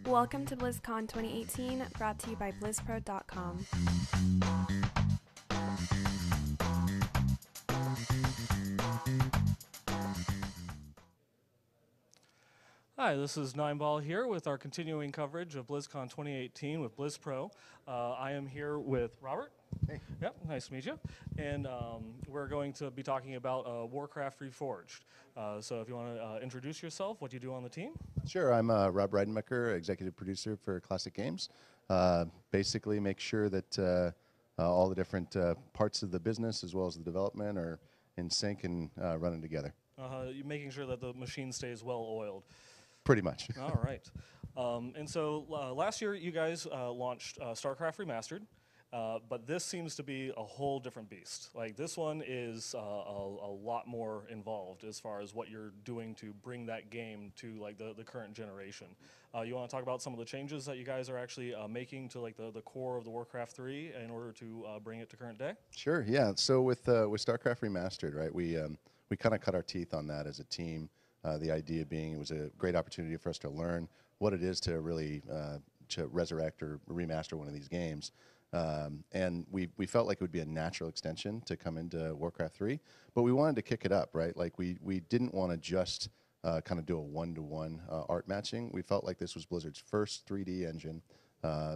Welcome to BlizzCon 2018, brought to you by BlizzPro.com. Hi, this is Nineball here with our continuing coverage of BlizzCon 2018 with BlizzPro. I am here with Robert. Hey. Yep, nice to meet you. And we're going to be talking about Warcraft Reforged. So if you want to introduce yourself, what you do on the team. Sure, I'm Rob Bridenbecker, executive producer for Classic Games. Basically make sure that all the different parts of the business as well as the development are in sync and running together. You're making sure that the machine stays well oiled. Pretty much. All right. And so last year you guys launched Starcraft Remastered, but this seems to be a whole different beast. Like this one is a lot more involved as far as what you're doing to bring that game to like the current generation. You want to talk about some of the changes that you guys are actually making to like the core of the Warcraft 3 in order to bring it to current day? Sure, yeah. So with Starcraft Remastered, right, we kind of cut our teeth on that as a team. The idea being it was a great opportunity for us to learn what it is to really to resurrect or remaster one of these games. And we felt like it would be a natural extension to come into Warcraft 3, but we wanted to kick it up, right? Like we didn't want to just kind of do a one-to-one art matching. We felt like this was Blizzard's first 3D engine,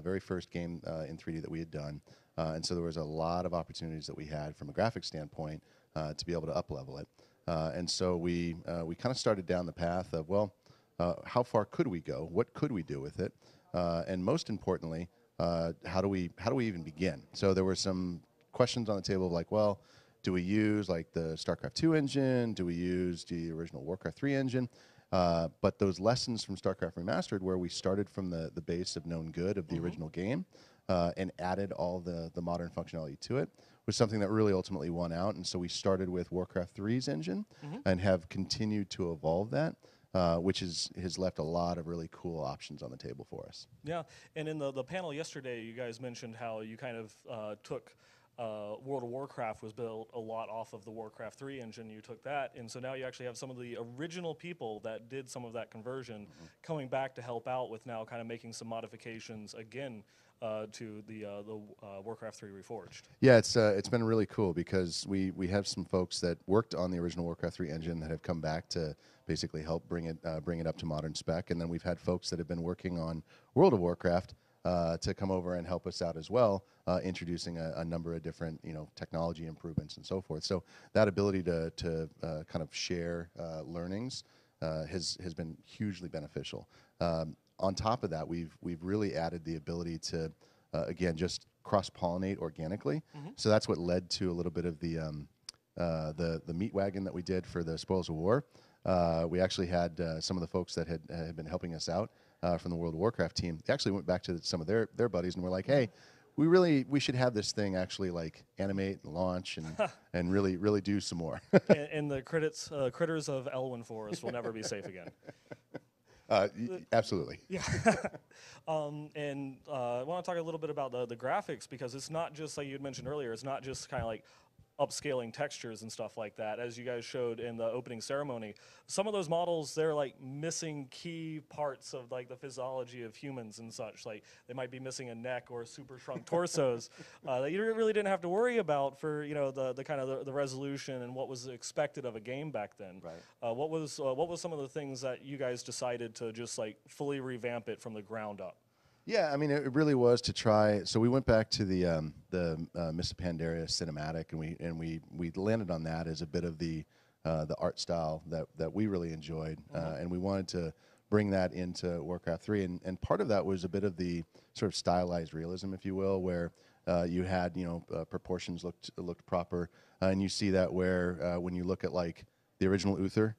very first game in 3D that we had done. And so there was a lot of opportunities that we had from a graphics standpoint to be able to up-level it. And so we kind of started down the path of, well, how far could we go? What could we do with it? And most importantly, how do we even begin? So there were some questions on the table of like, well, do we use like the StarCraft 2 engine? Do we use the original Warcraft 3 engine? But those lessons from StarCraft Remastered, where we started from the base of known good of the original game and added all the modern functionality to it, was something that really ultimately won out. And so we started with Warcraft 3's engine and have continued to evolve that. Which has left a lot of really cool options on the table for us. Yeah, and in the panel yesterday, you guys mentioned how you kind of took World of Warcraft was built a lot off of the Warcraft 3 engine. You took that, and so now you actually have some of the original people that did some of that conversion coming back to help out with now kind of making some modifications again to the Warcraft 3 Reforged. Yeah, it's been really cool because we have some folks that worked on the original Warcraft 3 engine that have come back to basically help bring it up to modern spec, and then we've had folks that have been working on World of Warcraft to come over and help us out as well, introducing a number of different technology improvements and so forth. So that ability to kind of share learnings has been hugely beneficial. On top of that, we've really added the ability to again just cross-pollinate organically. So that's what led to a little bit of the meat wagon that we did for the Spoils of War. We actually had some of the folks that had been helping us out from the World of Warcraft team. They actually went back to some of their buddies and were like, "Hey, we should have this thing actually like animate and launch and really do some more." and the critters of Elwyn Forest will never be safe again. Absolutely. Yeah. And I want to talk a little bit about the graphics, because it's not just like you had mentioned earlier. It's not just kind of like upscaling textures and stuff like that, as you guys showed in the opening ceremony. Some of those models, they're like missing key parts of like the physiology of humans and such. Like they might be missing a neck or super shrunk torsos that you really didn't have to worry about for the kind of the resolution and what was expected of a game back then. Right. What was some of the things that you guys decided to just like fully revamp it from the ground up? Yeah, I mean, it really was to try. So we went back to the Mists of Pandaria cinematic, and we landed on that as a bit of the art style that we really enjoyed, and we wanted to bring that into Warcraft 3, and part of that was a bit of the sort of stylized realism, if you will, where you had proportions looked proper, and you see that where when you look at like the original Uther,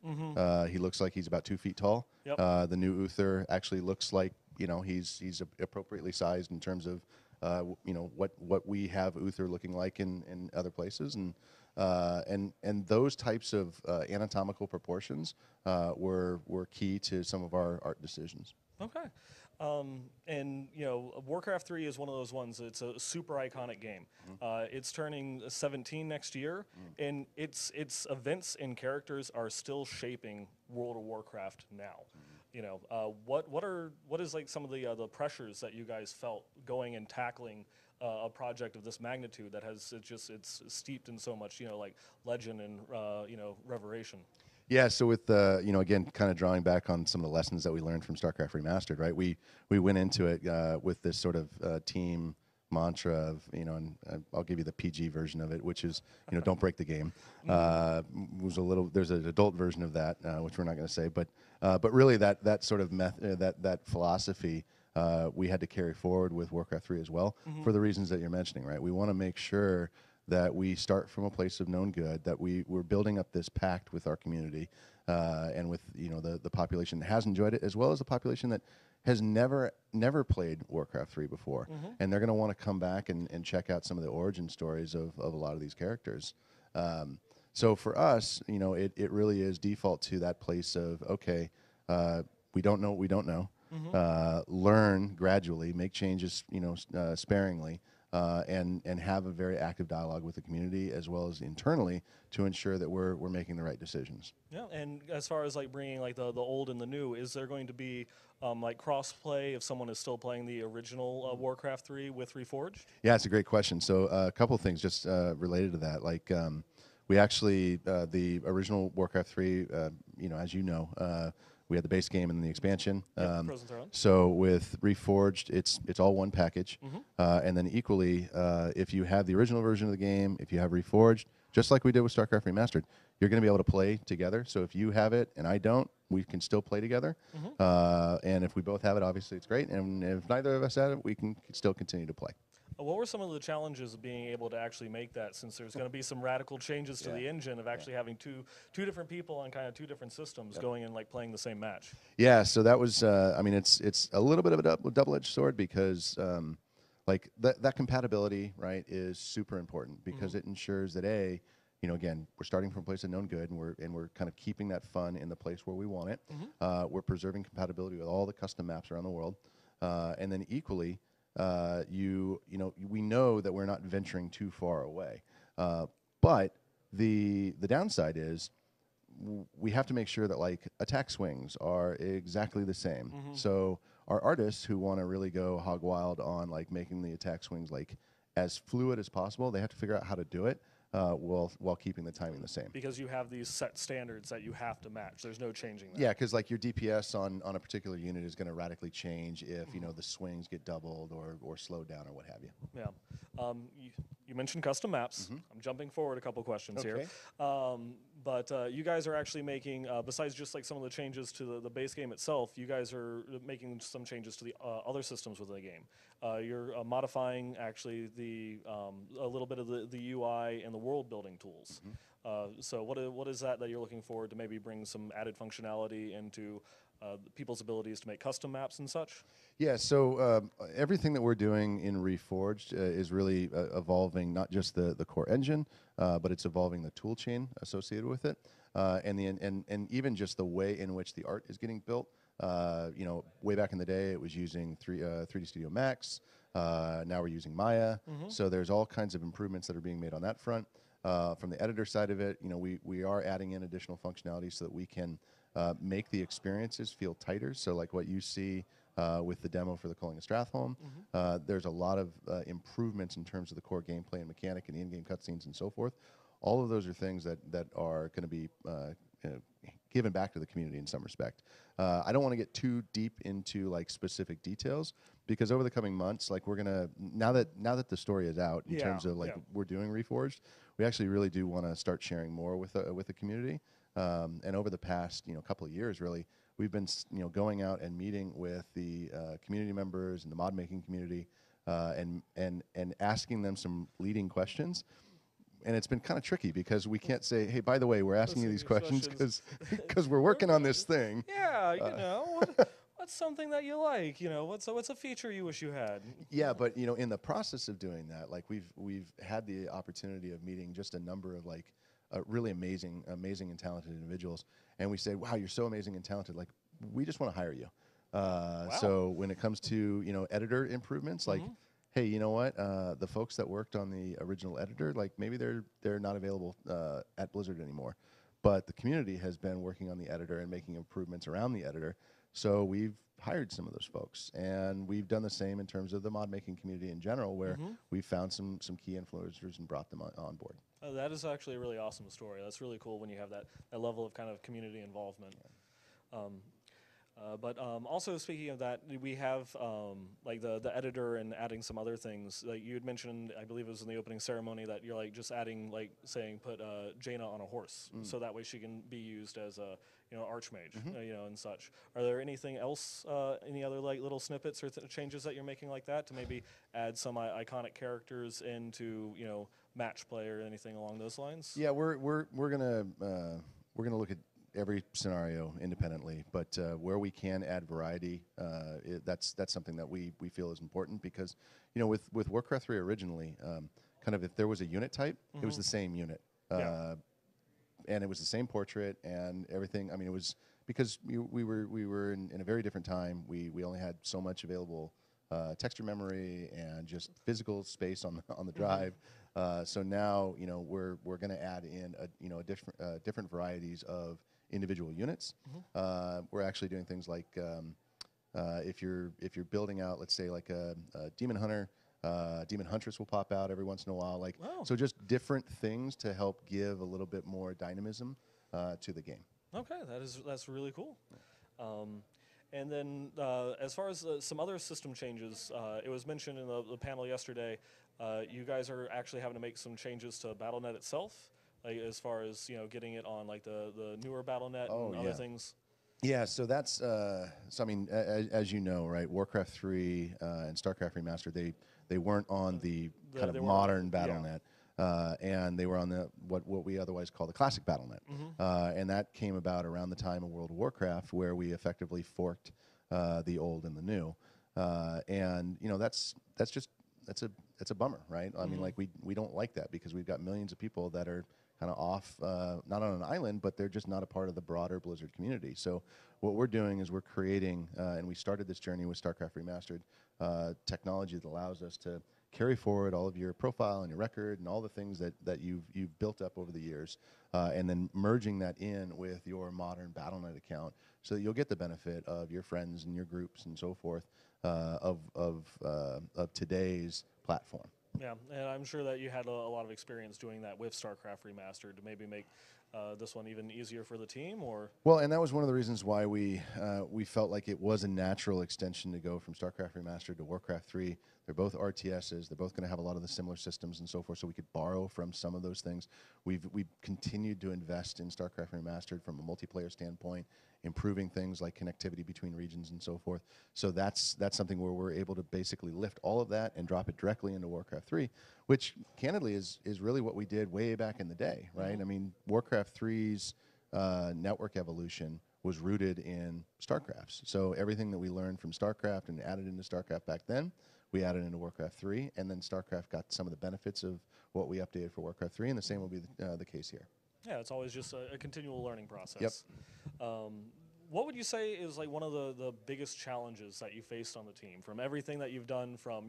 he looks like he's about 2 feet tall. Yep. The new Uther actually looks like he's appropriately sized in terms of what we have Uther looking like in other places, and those types of anatomical proportions were key to some of our art decisions. Okay. And Warcraft 3 is one of those ones. It's a super iconic game. It's turning 17 next year, and its events and characters are still shaping World of Warcraft now. What is like some of the pressures that you guys felt going and tackling a project of this magnitude that has it's steeped in so much like legend and reveration. Yeah, so with again, kind of drawing back on some of the lessons that we learned from Starcraft Remastered, right? We went into it with this sort of team mantra of and I'll give you the PG version of it, which is don't break the game. There's an adult version of that, which we're not going to say, but really that sort of that philosophy we had to carry forward with Warcraft 3 as well, for the reasons that you're mentioning, right? We want to make sure that we start from a place of known good, that we're building up this pact with our community and with the population that has enjoyed it, as well as the population that has never played Warcraft 3 before. And they're going to want to come back and check out some of the origin stories of a lot of these characters. So for us, it really is default to that place of, okay, we don't know what we don't know. Learn gradually, make changes, sparingly, and have a very active dialogue with the community as well as internally to ensure that we're making the right decisions. Yeah, and as far as like bringing like the old and the new, is there going to be like cross-play if someone is still playing the original Warcraft 3 with Reforged? Yeah, it's a great question. So a couple of things just related to that. Like we actually, the original Warcraft 3, as you know, we had the base game and the expansion. Frozen Throne. So with Reforged, it's all one package. And then equally, if you have the original version of the game, if you have Reforged, just like we did with Starcraft Remastered, you're going to be able to play together. So if you have it and I don't, we can still play together. And if we both have it, obviously it's great. And if neither of us have it, we can still continue to play. What were some of the challenges of being able to actually make that, since there's going to be some radical changes to the engine of actually having two different people on kind of two different systems going and like playing the same match? Yeah, so that was, it's a little bit of a double-edged sword because like that compatibility, right, is super important because it ensures that again, we're starting from a place of known good, and we're kind of keeping that fun in the place where we want it. We're preserving compatibility with all the custom maps around the world, and then equally, we know that we're not venturing too far away, but the downside is we have to make sure that like attack swings are exactly the same. So our artists who want to really go hog wild on like making the attack swings like as fluid as possible, they have to figure out how to do it while keeping the timing the same. Because you have these set standards that you have to match. There's no changing that. Yeah, because like your DPS on a particular unit is going to radically change if the swings get doubled or slowed down or what have you. Yeah. You mentioned custom maps. I'm jumping forward a couple questions here. But you guys are actually making, besides just like some of the changes to the base game itself, you guys are making some changes to the other systems within the game. You're modifying actually a little bit of the UI and the world building tools. So what is that you're looking forward to maybe bring some added functionality into people's abilities to make custom maps and such? Yeah, so everything that we're doing in Reforged is really evolving not just the core engine, but it's evolving the tool chain associated with it, and even just the way in which the art is getting built. Way back in the day, it was using 3D Studio Max. Now we're using Maya. So there's all kinds of improvements that are being made on that front. From the editor side of it, we are adding in additional functionality so that we can make the experiences feel tighter. So like what you see with the demo for the Calling of Stratholme, there's a lot of improvements in terms of the core gameplay and mechanic and the in-game cutscenes and so forth. All of those are things that are going to be given back to the community in some respect. I don't want to get too deep into like specific details because over the coming months, like we're gonna now that the story is out in terms of like we're doing Reforged, we actually really do want to start sharing more with the community. And over the past couple of years, really, we've been going out and meeting with the community members and the mod making community, and asking them some leading questions. And it's been kind of tricky because we can't say, hey, by the way, we're asking you these questions because we're working on this thing. Yeah, what's something that you like? What's a feature you wish you had? Yeah, but in the process of doing that, like we've had the opportunity of meeting just a number of like really amazing and talented individuals, and we say, wow, you're so amazing and talented. Like we just want to hire you. So when it comes to editor improvements, like, hey, you know what? The folks that worked on the original editor, like maybe they're not available at Blizzard anymore, but the community has been working on the editor and making improvements around the editor. So we've hired some of those folks, and we've done the same in terms of the mod making community in general, where we've found some key influencers and brought them on board. That is actually a really awesome story. That's really cool when you have that level of kind of community involvement. But also speaking of that, we have like the editor and adding some other things. Like you had mentioned, I believe it was in the opening ceremony, that you're like just adding, like saying put Jaina on a horse, so that way she can be used as a archmage, and such. Are there anything else, any other like little snippets or changes that you're making like that to maybe add some iconic characters into match play or anything along those lines? Yeah, we're gonna look at every scenario independently, but where we can add variety, that's something that we feel is important, because with Warcraft 3 originally, kind of if there was a unit type, it was the same unit, and it was the same portrait and everything. I mean, it was because we were in a very different time. We only had so much available texture memory and just physical space on the drive. So now we're going to add in different varieties of individual units. We're actually doing things like if you're building out, let's say like a demon hunter, demon huntress will pop out every once in a while. Like so, just different things to help give a little bit more dynamism to the game. Okay, that's really cool. And then as far as some other system changes, it was mentioned in the panel yesterday, you guys are actually having to make some changes to Battlenet itself, like as far as getting it on like the newer Battlenet and other things. Yeah, so that's so I mean, as you know, right? Warcraft 3 and Starcraft Remastered, they weren't on the kind of modern Battlenet. And they were on the what we otherwise call the classic Battlenet, and that came about around the time of World of Warcraft, where we effectively forked the old and the new, and that's a bummer, right? I mean, like we don't like that, because we've got millions of people that are kind of off, not on an island, but they're just not a part of the broader Blizzard community. So what we're doing is we're creating, and we started this journey with Starcraft Remastered, technology that allows us to carry forward all of your profile and your record and all the things that you've built up over the years, and then merging that in with your modern Battlenet account, so that you'll get the benefit of your friends and your groups and so forth of today's platform. Yeah, and I'm sure that you had a lot of experience doing that with Starcraft Remastered to maybe make this one even easier for the team, or? Well, and that was one of the reasons why we felt like it was a natural extension to go from Starcraft Remastered to Warcraft 3. They're both RTSs. They're both going to have a lot of the similar systems and so forth, so we could borrow from some of those things. We've continued to invest in Starcraft Remastered from a multiplayer standpoint, improving things like connectivity between regions and so forth. So that's something where we're able to basically lift all of that and drop it directly into Warcraft 3, which candidly is really what we did way back in the day, right? I mean, Warcraft 3's network evolution was rooted in StarCraft's. So everything that we learned from StarCraft and added into StarCraft back then, we added into Warcraft 3, and then StarCraft got some of the benefits of what we updated for Warcraft 3, and the same will be the case here. Yeah, it's always just a continual learning process. Yep. What would you say is like one of the biggest challenges that you faced on the team, from everything that you've done, from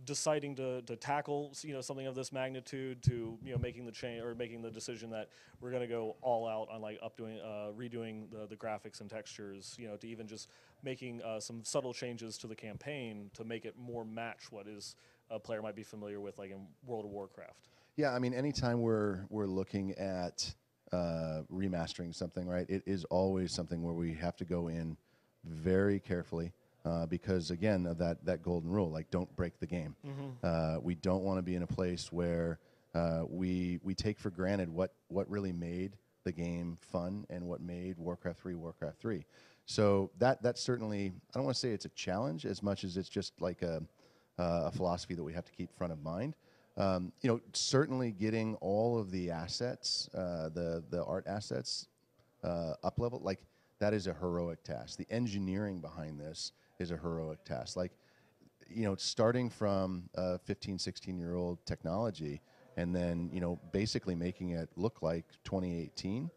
deciding to tackle something of this magnitude, to making the change or making the decision that we're going to go all out on like redoing the graphics and textures, to even just making some subtle changes to the campaign to make it more match what is a player might be familiar with, like in World of Warcraft? Yeah, I mean, anytime we're looking at remastering something, right, it is always something where we have to go in very carefully, because again of that golden rule, like, don't break the game. We don't want to be in a place where we take for granted what really made the game fun and what made Warcraft 3. So that's certainly, I don't want to say it's a challenge as much as it's just like a philosophy that we have to keep front of mind. Certainly getting all of the assets, the art assets, up level, like, that is a heroic task. The engineering behind this is a heroic task. Like, starting from a 15, 16-year-old technology and then, basically making it look like 2018.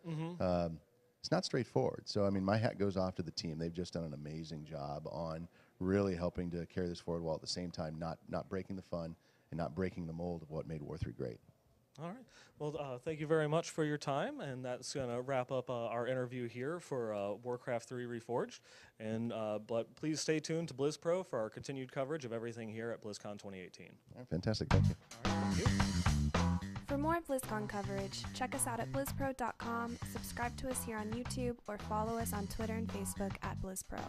it's not straightforward. So I mean, my hat goes off to the team. They've just done an amazing job on really helping to carry this forward, while at the same time not breaking the fun and not breaking the mold of what made War 3 great. All right. Well, thank you very much for your time, and that's going to wrap up our interview here for Warcraft 3 Reforged. And but please stay tuned to BlizzPro for our continued coverage of everything here at BlizzCon 2018. All right, fantastic. Thank you. All right, thank you. For more BlizzCon coverage, check us out at blizzpro.com, subscribe to us here on YouTube, or follow us on Twitter and Facebook at BlizzPro.